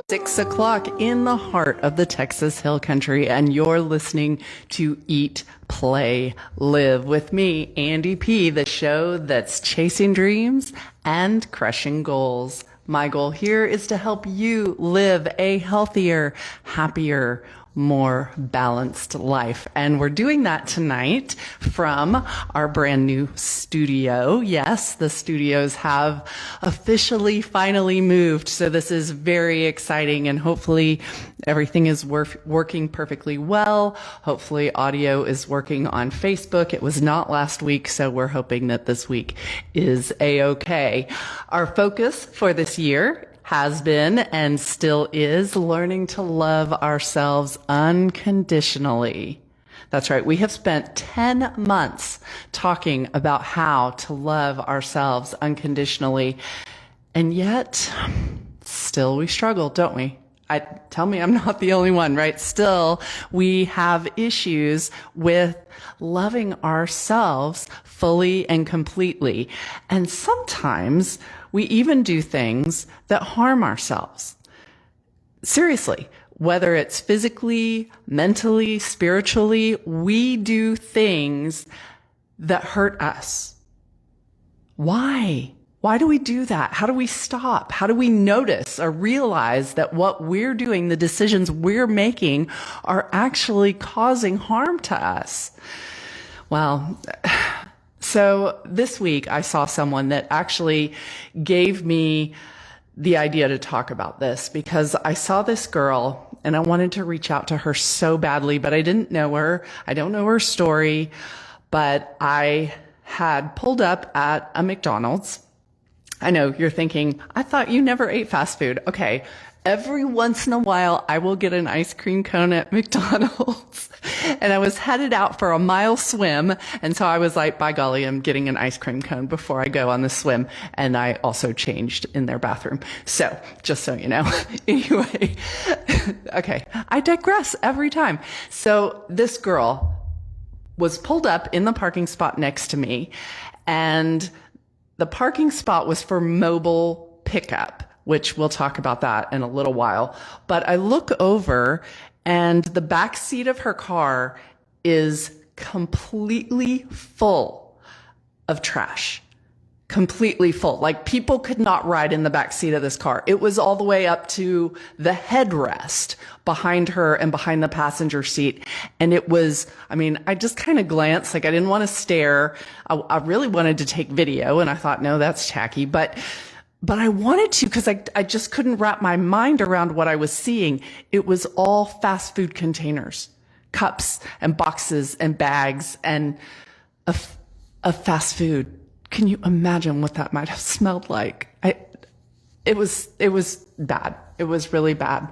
6 o'clock in the heart of the Texas Hill Country, and you're listening to Eat, Play, Live with me, Andi P, the show that's chasing dreams and crushing goals. My goal here is to help you live a healthier, happier, more balanced life. And we're doing that tonight from our brand new studio. Yes, the studios have officially finally moved. So this is very exciting, and hopefully everything is working perfectly well. Hopefully audio is working on Facebook. It was not last week, so we're hoping that this week is a-okay. Our focus for this year has been and still is learning to love ourselves unconditionally. That's right. We have spent 10 months talking about how to love ourselves unconditionally. And yet, still we struggle, don't we? Tell me I'm not the only one, right? Still, we have issues with loving ourselves fully and completely. And sometimes we even do things that harm ourselves. Seriously, whether it's physically, mentally, spiritually, we do things that hurt us. Why? Why do we do that? How do we stop? How do we notice or realize that what we're doing, the decisions we're making, are actually causing harm to us? Well, so this week I saw someone that actually gave me the idea to talk about this, because I saw this girl and I wanted to reach out to her so badly, but I didn't know her. I don't know her story, but I had pulled up at a McDonald's. I know you're thinking, I thought you never ate fast food. Okay. Every once in a while, I will get an ice cream cone at McDonald's. And I was headed out for a mile swim. And so I was like, by golly, I'm getting an ice cream cone before I go on the swim. And I also changed in their bathroom. So just so you know. Anyway, okay. I digress every time. So this girl was pulled up in the parking spot next to me. And the parking spot was for mobile pickup, which we'll talk about that in a little while. But I look over and the back seat of her car is completely full of trash. Completely full. Like, people could not ride in the back seat of this car. It was all the way up to the headrest behind her and behind the passenger seat. And it was, I mean, I just kind of glanced, like I didn't want to stare. I really wanted to take video, and I thought, no, that's tacky. But I wanted to, because I just couldn't wrap my mind around what I was seeing. It was all fast food containers, cups and boxes and bags and of fast food. Can you imagine what that might have smelled like? It was bad. It was really bad.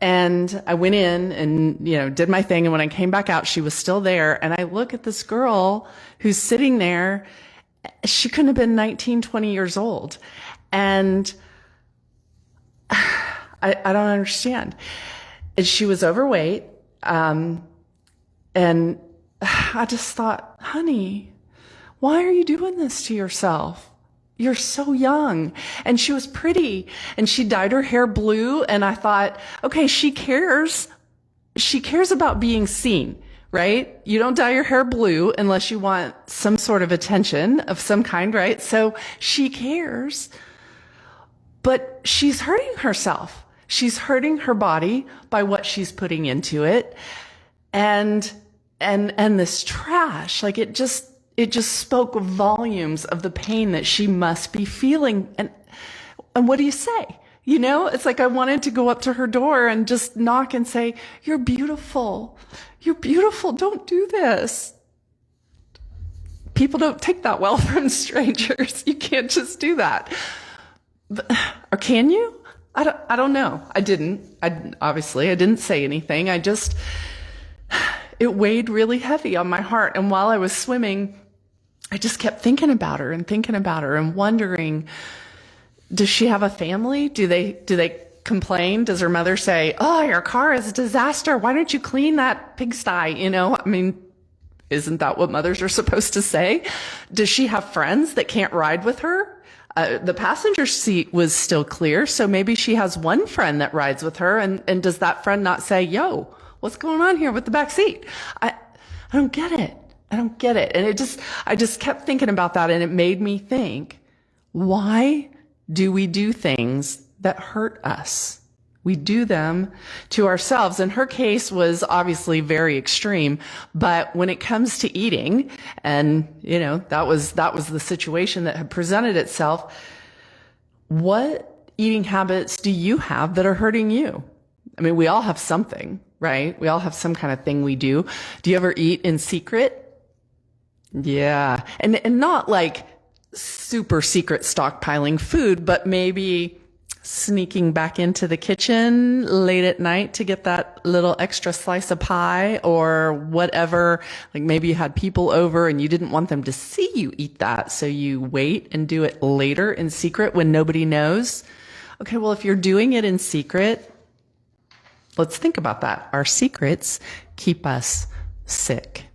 And I went in and, did my thing. And when I came back out, she was still there. And I look at this girl who's sitting there. She couldn't have been 19, 20 years old. And I don't understand. And she was overweight. And I just thought, honey, why are you doing this to yourself? You're so young. And she was pretty, and she dyed her hair blue. And I thought, okay, she cares. She cares about being seen, right? You don't dye your hair blue unless you want some sort of attention of some kind, right? So she cares, but she's hurting herself. She's hurting her body by what she's putting into it. And this trash, like it just spoke volumes of the pain that she must be feeling. And what do you say? It's like I wanted to go up to her door and just knock and say, you're beautiful. You're beautiful. Don't do this. People don't take that well from strangers. You can't just do that. Or can you? I don't know. I didn't say anything. It weighed really heavy on my heart. And while I was swimming, I just kept thinking about her and wondering, does she have a family? Do they complain? Does her mother say, oh, your car is a disaster. Why don't you clean that pigsty? Isn't that what mothers are supposed to say? Does she have friends that can't ride with her? The passenger seat was still clear, so maybe she has one friend that rides with her, and does that friend not say, yo, what's going on here with the back seat? I don't get it. I don't get it. And I just kept thinking about that, and it made me think, why do we do things that hurt us? We do them to ourselves. And her case was obviously very extreme, but when it comes to eating, and that was the situation that had presented itself, what eating habits do you have that are hurting you? I mean, we all have something, right? We all have some kind of thing we do. Do you ever eat in secret? Yeah. And not like super secret stockpiling food, but maybe sneaking back into the kitchen late at night to get that little extra slice of pie or whatever. Like maybe you had people over and you didn't want them to see you eat that, so you wait and do it later in secret when nobody knows. Okay, well, if you're doing it in secret, let's think about that. Our secrets keep us sick.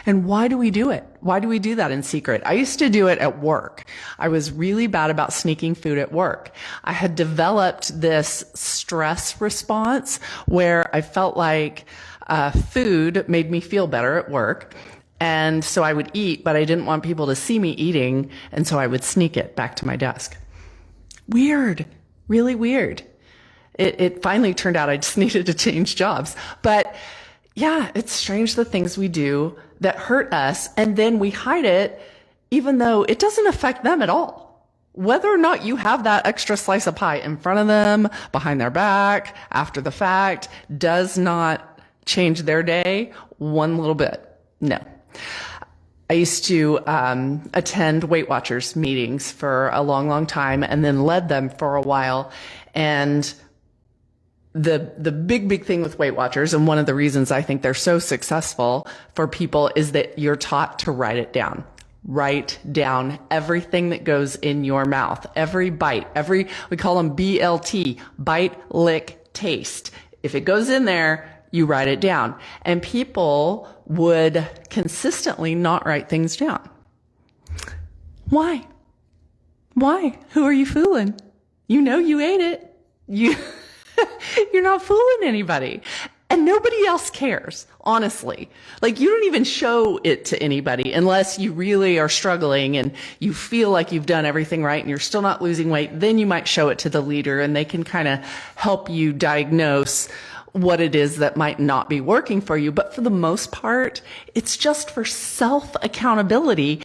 And why do we do it? Why do we do that in secret? I used to do it at work. I was really bad about sneaking food at work. I had developed this stress response where I felt like food made me feel better at work. And so I would eat, but I didn't want people to see me eating. And so I would sneak it back to my desk. Weird, really weird. It finally turned out I just needed to change jobs. But yeah, it's strange the things we do that hurt us, and then we hide it even though it doesn't affect them at all. Whether or not you have that extra slice of pie in front of them, behind their back, after the fact, does not change their day one little bit. No. I used to attend Weight Watchers meetings for a long, long time and then led them for a while. And the big thing with Weight Watchers, and one of the reasons I think they're so successful for people, is that you're taught to write it down. Write down everything that goes in your mouth, every bite, we call them BLT, bite, lick, taste. If it goes in there, you write it down. And people would consistently not write things down. Why? Why? Who are you fooling? You know you ate it. You're not fooling anybody. And nobody else cares, honestly. Like, you don't even show it to anybody unless you really are struggling and you feel like you've done everything right and you're still not losing weight. Then you might show it to the leader and they can kind of help you diagnose what it is that might not be working for you. But for the most part, it's just for self-accountability.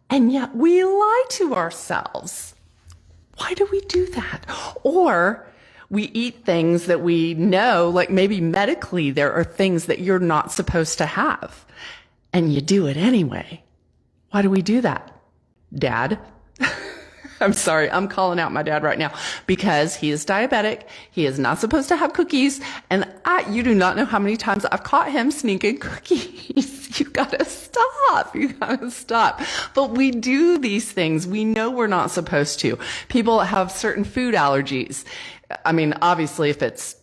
And yet we lie to ourselves. Why do we do that? Or we eat things that we know, like maybe medically there are things that you're not supposed to have, and you do it anyway. Why do we do that? Dad? I'm sorry, I'm calling out my dad right now because he is diabetic. He is not supposed to have cookies. And you do not know how many times I've caught him sneaking cookies. You gotta stop. You gotta stop. But we do these things. We know we're not supposed to. People have certain food allergies. I mean, obviously, if it's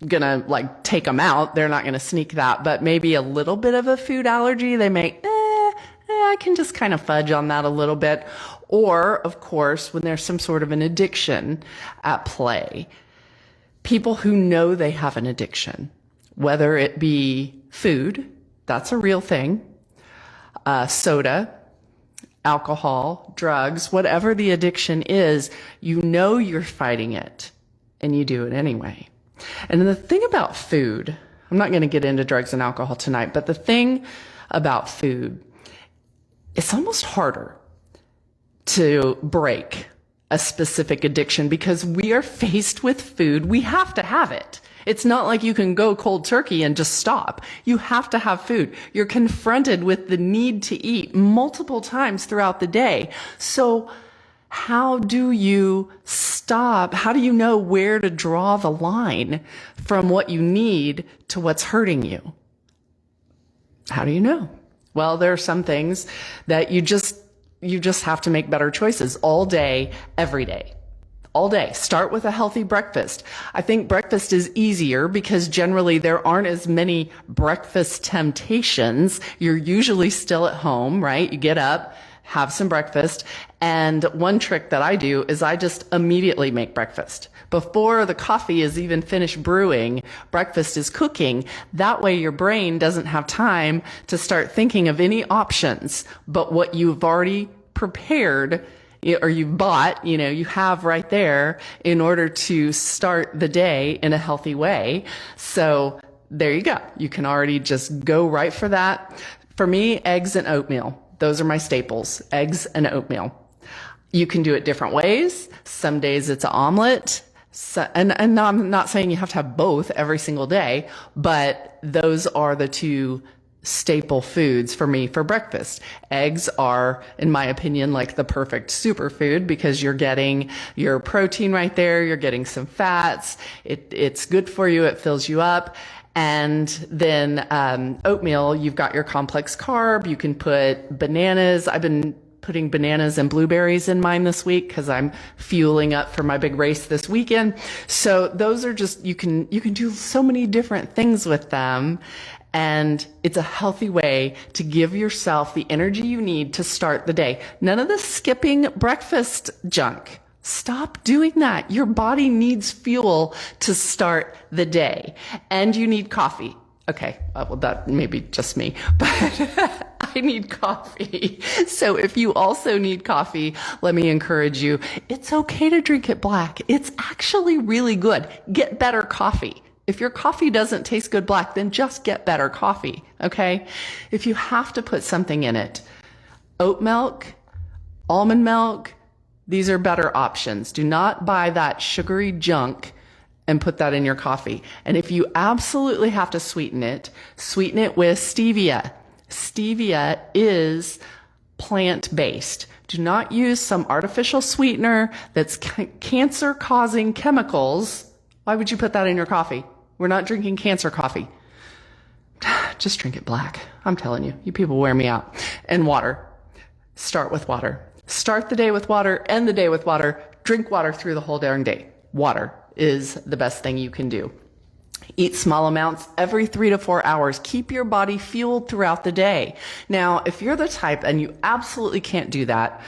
gonna like take them out, they're not gonna sneak that. But maybe a little bit of a food allergy, they may, I can just kind of fudge on that a little bit. Or, of course, when there's some sort of an addiction at play, people who know they have an addiction, whether it be food, that's a real thing, soda, alcohol, drugs, whatever the addiction is, you know you're fighting it and you do it anyway. And the thing about food, I'm not going to get into drugs and alcohol tonight, but the thing about food, it's almost harder to break a specific addiction because we are faced with food. We have to have it. It's not like you can go cold turkey and just stop. You have to have food. You're confronted with the need to eat multiple times throughout the day. So how do you stop? How do you know where to draw the line from what you need to what's hurting you? How do you know? Well, there are some things that you just have to make better choices all day, every day. All day. Start with a healthy breakfast. I think breakfast is easier because generally there aren't as many breakfast temptations. You're usually still at home, right? You get up have some breakfast. And one trick that I do is I just immediately make breakfast. Before the coffee is even finished brewing, breakfast is cooking. That way your brain doesn't have time to start thinking of any options, but what you've already prepared or you've bought, you have right there in order to start the day in a healthy way. So there you go. You can already just go right for that. For me, eggs and oatmeal. Those are my staples, eggs and oatmeal. You can do it different ways. Some days it's an omelet. So, and I'm not saying you have to have both every single day, but those are the two staple foods for me for breakfast. Eggs are, in my opinion, like the perfect superfood because you're getting your protein right there. You're getting some fats. It's good for you. It fills you up. And then oatmeal, you've got your complex carb. You can put bananas. I've been putting bananas and blueberries in mine this week because I'm fueling up for my big race this weekend. So those are just, you can do so many different things with them. And it's a healthy way to give yourself the energy you need to start the day. None of the skipping breakfast junk. Stop doing that. Your body needs fuel to start the day. And you need coffee. Okay, well, that may be just me, but I need coffee. So if you also need coffee, let me encourage you. It's okay to drink it black. It's actually really good. Get better coffee. If your coffee doesn't taste good black, then just get better coffee, okay? If you have to put something in it, oat milk, almond milk, these are better options. Do not buy that sugary junk and put that in your coffee. And if you absolutely have to sweeten it with stevia. Stevia is plant-based. Do not use some artificial sweetener that's cancer-causing chemicals. Why would you put that in your coffee? We're not drinking cancer coffee. Just drink it black. I'm telling you, you people wear me out. And water. Start with water. Start the day with water, end the day with water. Drink water through the whole darn day. Water is the best thing you can do. Eat small amounts every 3 to 4 hours. Keep your body fueled throughout the day. Now, if you're the type and you absolutely can't do that,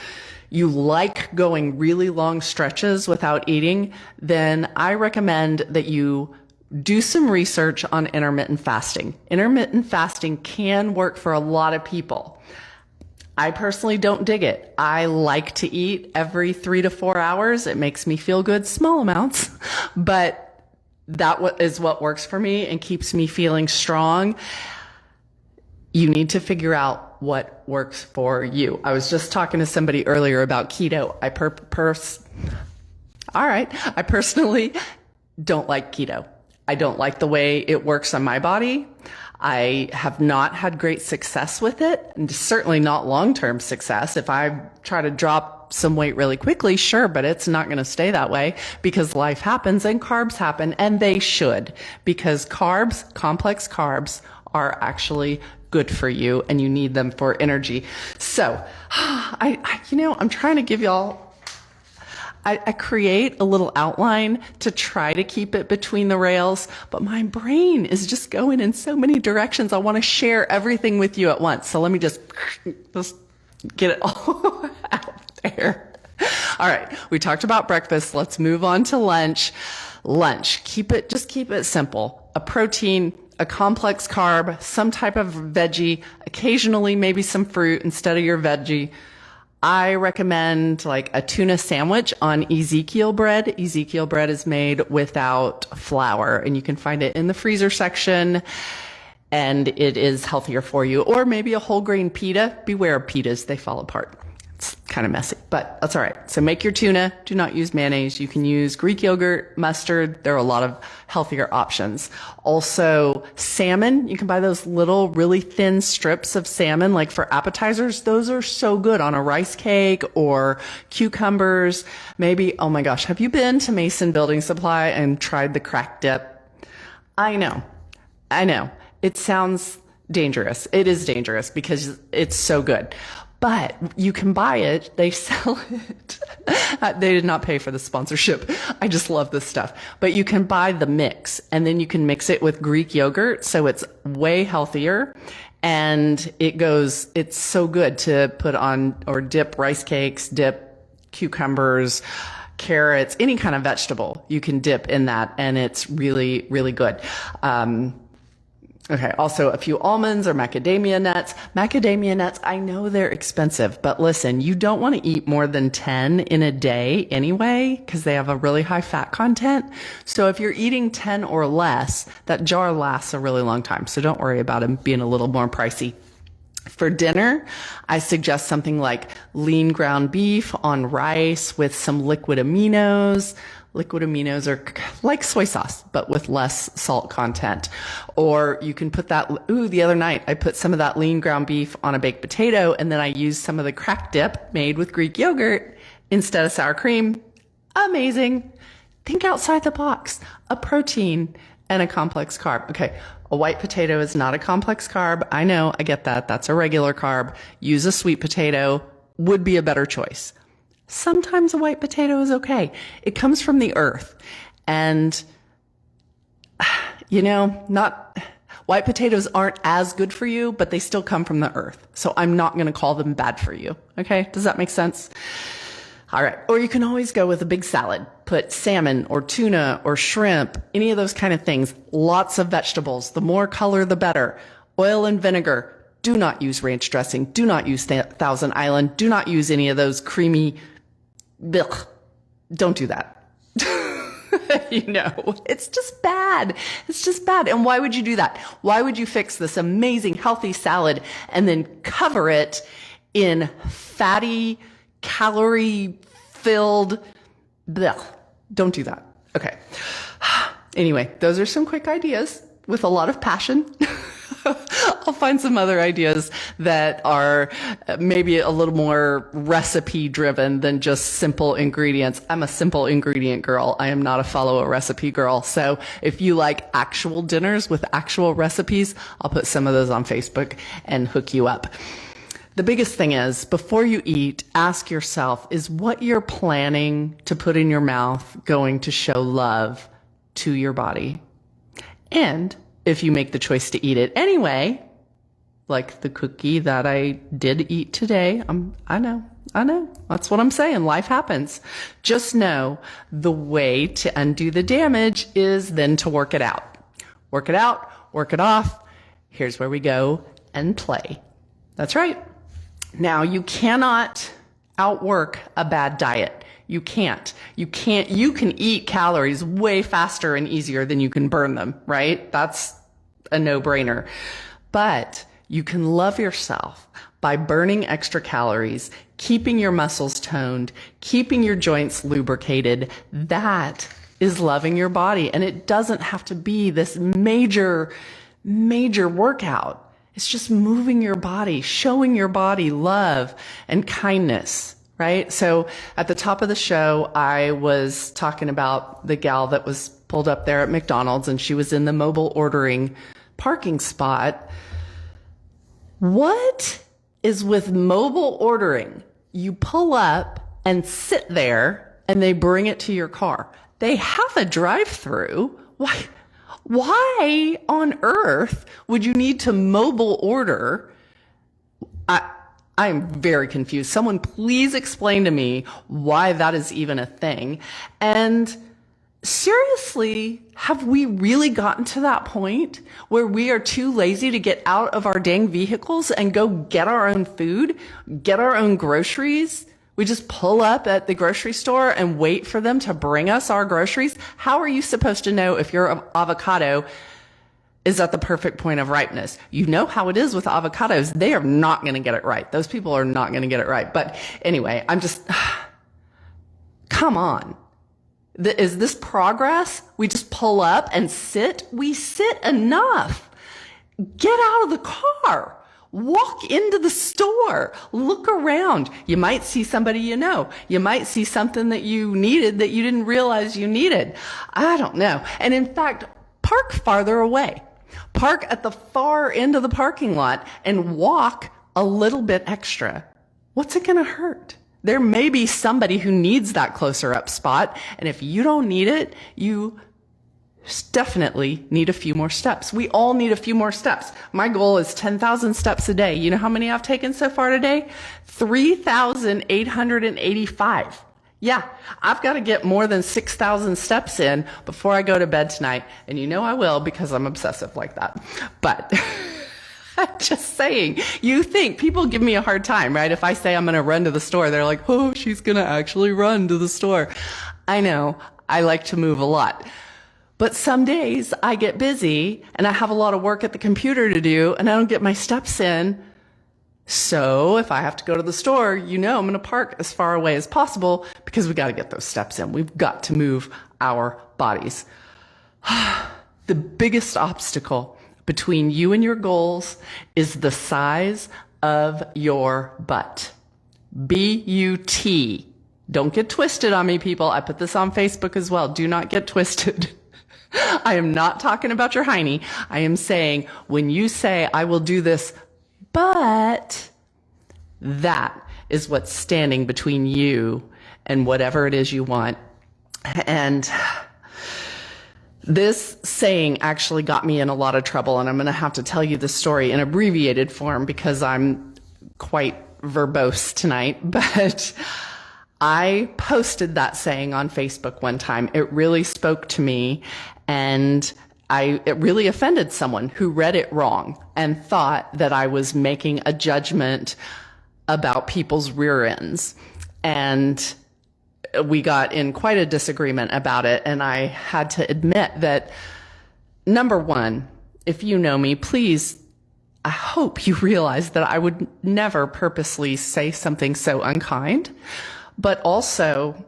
you like going really long stretches without eating, then I recommend that you do some research on intermittent fasting. Intermittent fasting can work for a lot of people. I personally don't dig it. I like to eat every 3 to 4 hours. It makes me feel good, small amounts, but that is what works for me and keeps me feeling strong. You need to figure out what works for you. I was just talking to somebody earlier about keto. I personally don't like keto. I don't like the way it works on my body. I have not had great success with it, and certainly not long-term success. If I try to drop some weight really quickly, sure, but it's not going to stay that way because life happens and carbs happen, and they should, because carbs, complex carbs, are actually good for you and you need them for energy. So, I'm trying to give y'all, I create a little outline to try to keep it between the rails, but my brain is just going in so many directions. I want to share everything with you at once. So let me just get it all out there. All right. We talked about breakfast. Let's move on to lunch. Lunch. Keep it simple. A protein, a complex carb, some type of veggie, occasionally maybe some fruit instead of your veggie. I recommend like a tuna sandwich on Ezekiel bread. Ezekiel bread is made without flour, and you can find it in the freezer section, and it is healthier for you. Or maybe a whole grain pita. Beware of pitas. They fall apart. It's kind of messy, but that's all right. So make your tuna. Do not use mayonnaise. You can use Greek yogurt, mustard. There are a lot of healthier options. Also, salmon. You can buy those little, really thin strips of salmon, like for appetizers. Those are so good on a rice cake or cucumbers. Maybe, oh my gosh, have you been to Mason Building Supply and tried the crack dip? I know. It sounds dangerous. It is dangerous because it's so good. But you can buy it. They sell it. They did not pay for the sponsorship. I just love this stuff. But you can buy the mix, and then you can mix it with Greek yogurt, so it's way healthier. And it's so good to put on or dip rice cakes, dip cucumbers, carrots, any kind of vegetable you can dip in that. And it's really, really good. Okay. Also a few almonds or macadamia nuts. Macadamia nuts, I know they're expensive, but listen, you don't want to eat more than 10 in a day anyway, because they have a really high fat content. So if you're eating 10 or less, that jar lasts a really long time. So don't worry about them being a little more pricey. For dinner, I suggest something like lean ground beef on rice with some liquid aminos. Liquid aminos are like soy sauce, but with less salt content. Or you can put the other night I put some of that lean ground beef on a baked potato, and then I used some of the crack dip made with Greek yogurt instead of sour cream. Amazing. Think outside the box. A protein and a complex carb. Okay. A white potato is not a complex carb. I know. I get that. That's a regular carb. Use a sweet potato would be a better choice. Sometimes a white potato is okay. It comes from the earth. And, white potatoes aren't as good for you, but they still come from the earth. So I'm not going to call them bad for you. Okay. Does that make sense? All right. Or you can always go with a big salad. Put salmon or tuna or shrimp, any of those kind of things. Lots of vegetables. The more color, the better. Oil and vinegar. Do not use ranch dressing. Do not use Thousand Island. Do not use any of those creamy. Ugh. Don't do that. It's just bad. It's just bad. And why would you do that? Why would you fix this amazing, healthy salad and then cover it in fatty, calorie-filled? Blech. Don't do that. Okay. Anyway, those are some quick ideas with a lot of passion. I'll find some other ideas that are maybe a little more recipe driven than just simple ingredients. I'm a simple ingredient girl. I am not a follow a recipe girl. So if you like actual dinners with actual recipes, I'll put some of those on Facebook and hook you up. The biggest thing is, before you eat, ask yourself, is what you're planning to put in your mouth going to show love to your body? And if you make the choice to eat it anyway, like the cookie that I did eat today, I know. That's what I'm saying. Life happens. Just know the way to undo the damage is then to work it out. Work it out, work it off. Here's where we go and play. That's right. Now, you cannot outwork a bad diet. You can't. You can eat calories way faster and easier than you can burn them, right? That's a no-brainer. But you can love yourself by burning extra calories, keeping your muscles toned, keeping your joints lubricated. That is loving your body. And it doesn't have to be this major workout. It's just moving your body, showing your body love and kindness. Right? So at the top of the show, I was talking about the gal that was pulled up there at McDonald's, and she was in the mobile ordering parking spot. What is with mobile ordering? You pull up and sit there and they bring it to your car. They have a drive-through. Why on earth would you need to mobile order? I'm very confused. Someone please explain to me why that is even a thing. And seriously, have we really gotten to that point where we are too lazy to get out of our dang vehicles and go get our own food, get our own groceries? We just pull up at the grocery store and wait for them to bring us our groceries. How are you supposed to know if your avocado is at the perfect point of ripeness? You know how it is with avocados. They are not going to get it right. Those people are not going to get it right. But anyway, come on. Is this progress? We just pull up and sit? We sit enough. Get out of the car. Walk into the store. Look around. You might see somebody you know. You might see something that you needed that you didn't realize you needed. I don't know. And in fact, park farther away. Park at the far end of the parking lot and walk a little bit extra. What's it going to hurt? There may be somebody who needs that closer up spot. And if you don't need it, you definitely need a few more steps. We all need a few more steps. My goal is 10,000 steps a day. You know how many I've taken so far today? 3,885. Yeah, I've got to get more than 6,000 steps in before I go to bed tonight. And you know I will, because I'm obsessive like that. But I'm just saying, you think people give me a hard time, right? If I say I'm going to run to the store, they're like, oh, she's going to actually run to the store. I know, I like to move a lot. But some days I get busy and I have a lot of work at the computer to do and I don't get my steps in. So if I have to go to the store, I'm going to park as far away as possible because we got to get those steps in. We've got to move our bodies. The biggest obstacle between you and your goals is the size of your butt. B-U-T. Don't get twisted on me, people. I put this on Facebook as well. Do not get twisted. I am not talking about your hiney. I am saying when you say, I will do this, but that is what's standing between you and whatever it is you want. And this saying actually got me in a lot of trouble, and I'm going to have to tell you the story in abbreviated form because I'm quite verbose tonight, but I posted that saying on Facebook one time. It really spoke to me, and it really offended someone who read it wrong and thought that I was making a judgment about people's rear ends. And we got in quite a disagreement about it, and I had to admit that, number one, if you know me, please, I hope you realize that I would never purposely say something so unkind. But also,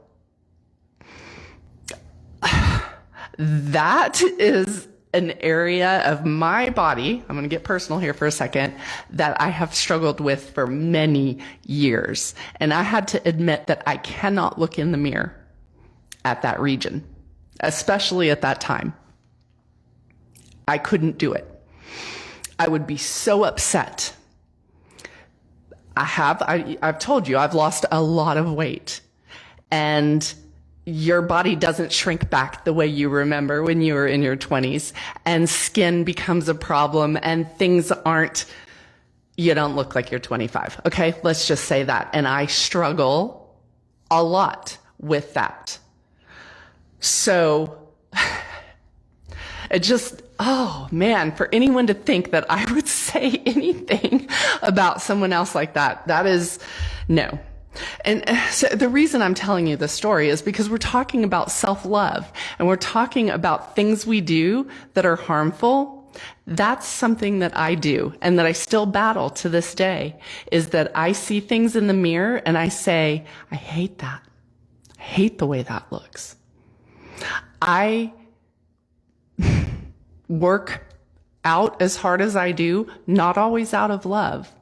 that is an area of my body, I'm going to get personal here for a second, that I have struggled with for many years. And I had to admit that I cannot look in the mirror at that region, especially at that time. I couldn't do it. I would be so upset. I've told you, I've lost a lot of weight, and your body doesn't shrink back the way you remember when you were in your 20s, and skin becomes a problem, and you don't look like you're 25. Okay. Let's just say that. And I struggle a lot with that. So it just, oh man, for anyone to think that I would say anything about someone else like that, that is no. And so the reason I'm telling you this story is because we're talking about self-love, and we're talking about things we do that are harmful. That's something that I do and that I still battle to this day, is that I see things in the mirror and I say, I hate that. I hate the way that looks. I work out as hard as I do, not always out of love,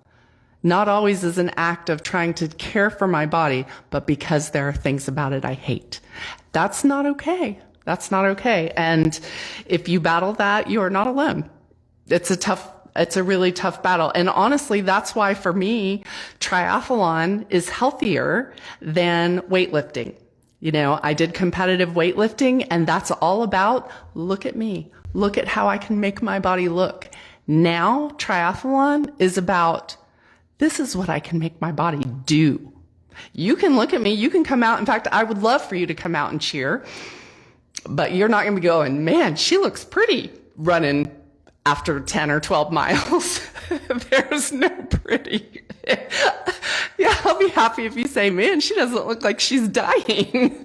not always as an act of trying to care for my body, but because there are things about it I hate. That's not okay. That's not okay. And if you battle that, you are not alone. It's a really tough battle. And honestly, that's why for me, triathlon is healthier than weightlifting. I did competitive weightlifting, and that's all about, look at me. Look at how I can make my body look. Now, triathlon is about, this is what I can make my body do. You can look at me. You can come out. In fact, I would love for you to come out and cheer, but you're not going to be going, man, she looks pretty running after 10 or 12 miles. There's no pretty. Yeah, I'll be happy if you say, man, she doesn't look like she's dying.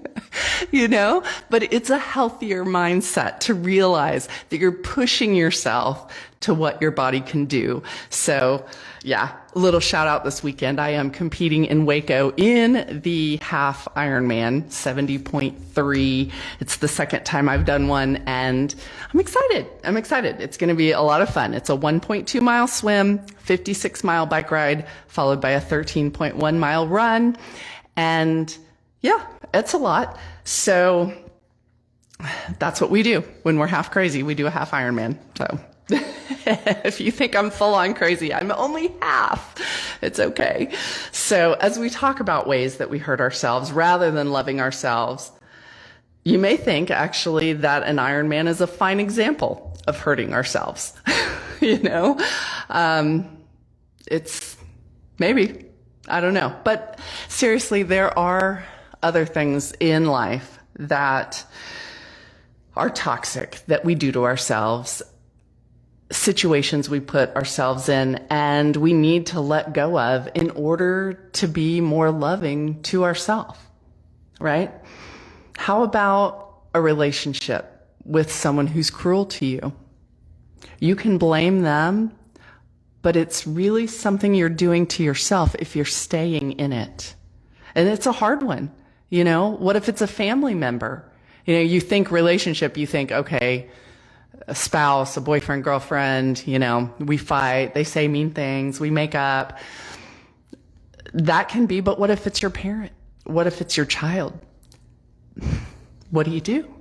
But it's a healthier mindset to realize that you're pushing yourself to what your body can do. So yeah, a little shout out this weekend. I am competing in Waco in the half Ironman 70.3. It's the second time I've done one, and I'm excited. It's going to be a lot of fun. It's a 1.2 mile swim, 56 mile bike ride, followed by a 13.1 mile run. And yeah, it's a lot. So that's what we do when we're half crazy. We do a half Ironman. So if you think I'm full on crazy, I'm only half. It's okay. So as we talk about ways that we hurt ourselves rather than loving ourselves, You may think actually that an Ironman is a fine example of hurting ourselves. you know, it's maybe, I don't know. But seriously, there are other things in life that are toxic that we do to ourselves, situations we put ourselves in, and we need to let go of in order to be more loving to ourselves, right? How about a relationship with someone who's cruel to you? You can blame them, but it's really something you're doing to yourself if you're staying in it. And it's a hard one. You know, what if it's a family member? You know, you think relationship, you think, okay, a spouse, a boyfriend, girlfriend, you know, we fight, they say mean things, we make up. That can be, but what if it's your parent? What if it's your child? What do?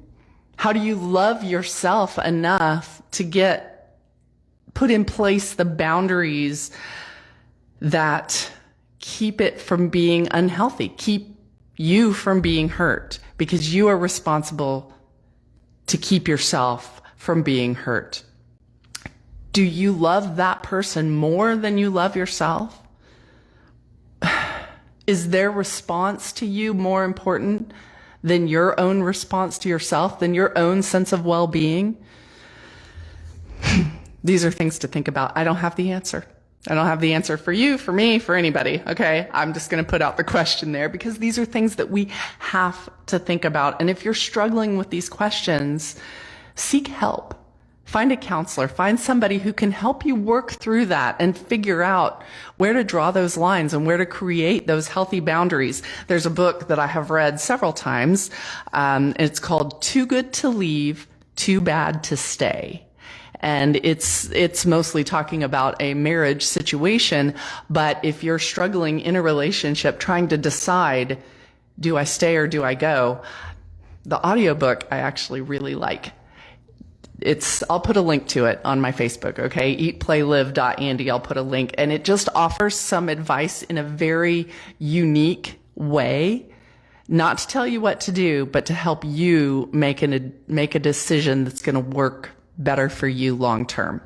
How do you love yourself enough to put in place the boundaries that keep it from being unhealthy, keep you from being hurt, because you are responsible to keep yourself from being hurt? Do you love that person more than you love yourself? Is their response to you more important than your own response to yourself, than your own sense of well-being? These are things to think about. I don't have the answer. I don't have the answer for you, for me, for anybody. Okay. I'm just going to put out the question there because these are things that we have to think about. And if you're struggling with these questions, seek help. Find a counselor, find somebody who can help you work through that and figure out where to draw those lines and where to create those healthy boundaries. There's a book that I have read several times. It's called Too Good to Leave, Too Bad to Stay. And it's mostly talking about a marriage situation. But if you're struggling in a relationship, trying to decide, do I stay or do I go? The audiobook I actually really like. I'll put a link to it on my Facebook, okay? eatplaylive.andy. I'll put a link, and it just offers some advice in a very unique way, not to tell you what to do, but to help you make a decision that's going to work better for you long term.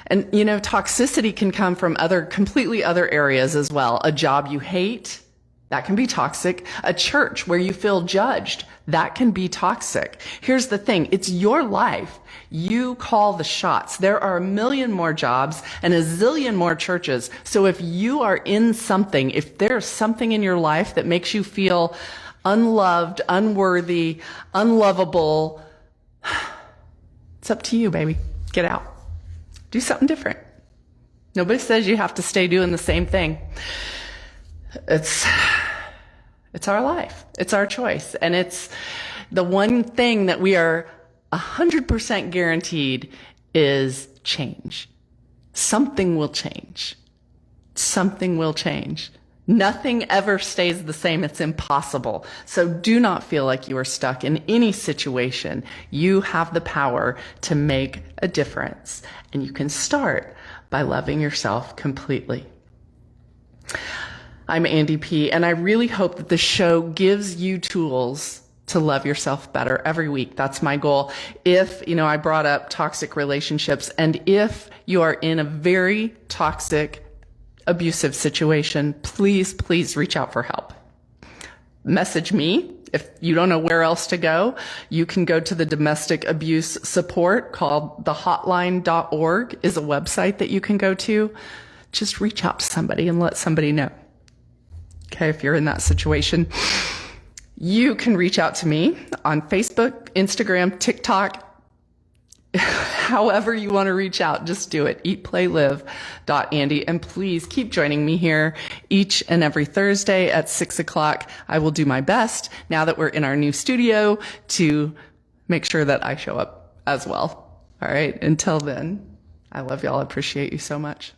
And, you know, toxicity can come from completely other areas as well. A job you hate, that can be toxic. A church where you feel judged, that can be toxic. Here's the thing. It's your life. You call the shots. There are a million more jobs and a zillion more churches. So if you are in something, if there's something in your life that makes you feel unloved, unworthy, unlovable, it's up to you, baby. Get out. Do something different. Nobody says you have to stay doing the same thing. It's our life. It's our choice. And it's the one thing that we are 100% guaranteed is change. Something will change. Something will change. Nothing ever stays the same. It's impossible. So do not feel like you are stuck in any situation. You have the power to make a difference. And you can start by loving yourself completely. I'm Andi P, and I really hope that the show gives you tools to love yourself better every week. That's my goal. If, I brought up toxic relationships, and if you are in a very toxic, abusive situation, please reach out for help. Message me. If you don't know where else to go, you can go to the domestic abuse support called thehotline.org is a website that you can go to. Just reach out to somebody and let somebody know. Okay, if you're in that situation. You can reach out to me on Facebook, Instagram, TikTok, however you want to reach out, just do it. eatplaylive.andy. And please keep joining me here each and every Thursday at 6:00. I will do my best now that we're in our new studio to make sure that I show up as well. All right. Until then, I love y'all. I appreciate you so much.